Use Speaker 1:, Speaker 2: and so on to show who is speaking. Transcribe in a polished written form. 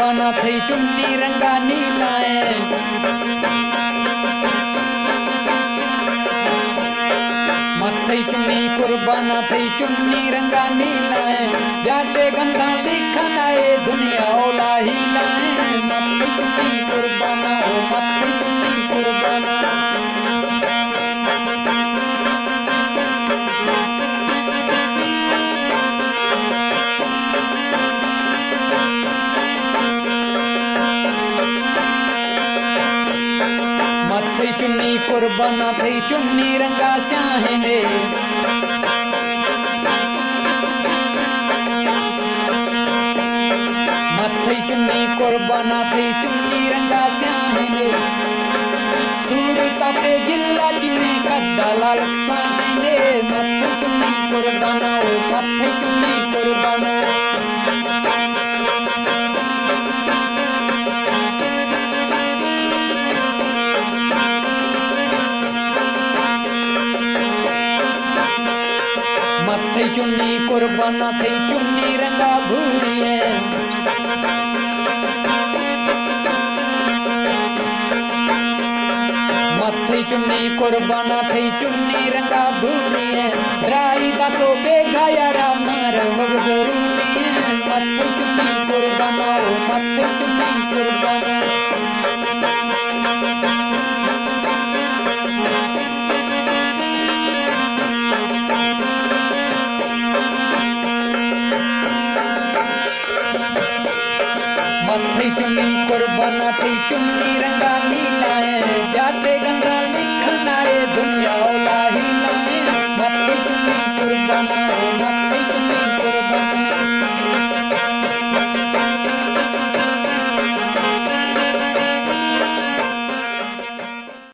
Speaker 1: कुर्बाना थई चुन्नी रंगा नीला है। मथई चुन्नी कुर्बाना थई चुन्नी रंगा नीला है। ब्यासे गंधा लिखन आए दुनिया ओला हीला है। मथई चुन्नी कुर्बाना हो मथई चुन्नी कुर्बाना। मथई चुन्नी कुर्बाना थई चुन्नी रंगा स्याहे ने। मथई चुन्नी कुर्बाना थई चुन्नी रंगा स्याहे ने। सूरता पे जिला जिने कद्दा लाल साहे ने। मथई चुन्नी कुर्बाना हो मथई चुन्नी कुर्बाना। मथई चुन्नी कुर्बाना थई चुन्नी रंगा भूरी है। मथई चुन्नी कुर्बाना थई चुन्नी रंगा भूरी है। ड्राई दा तो बेगा यारा मार वो जरूरी है। मथई चुन्नी कुर्बाना हो मथई चुन्नी कुर्बाना।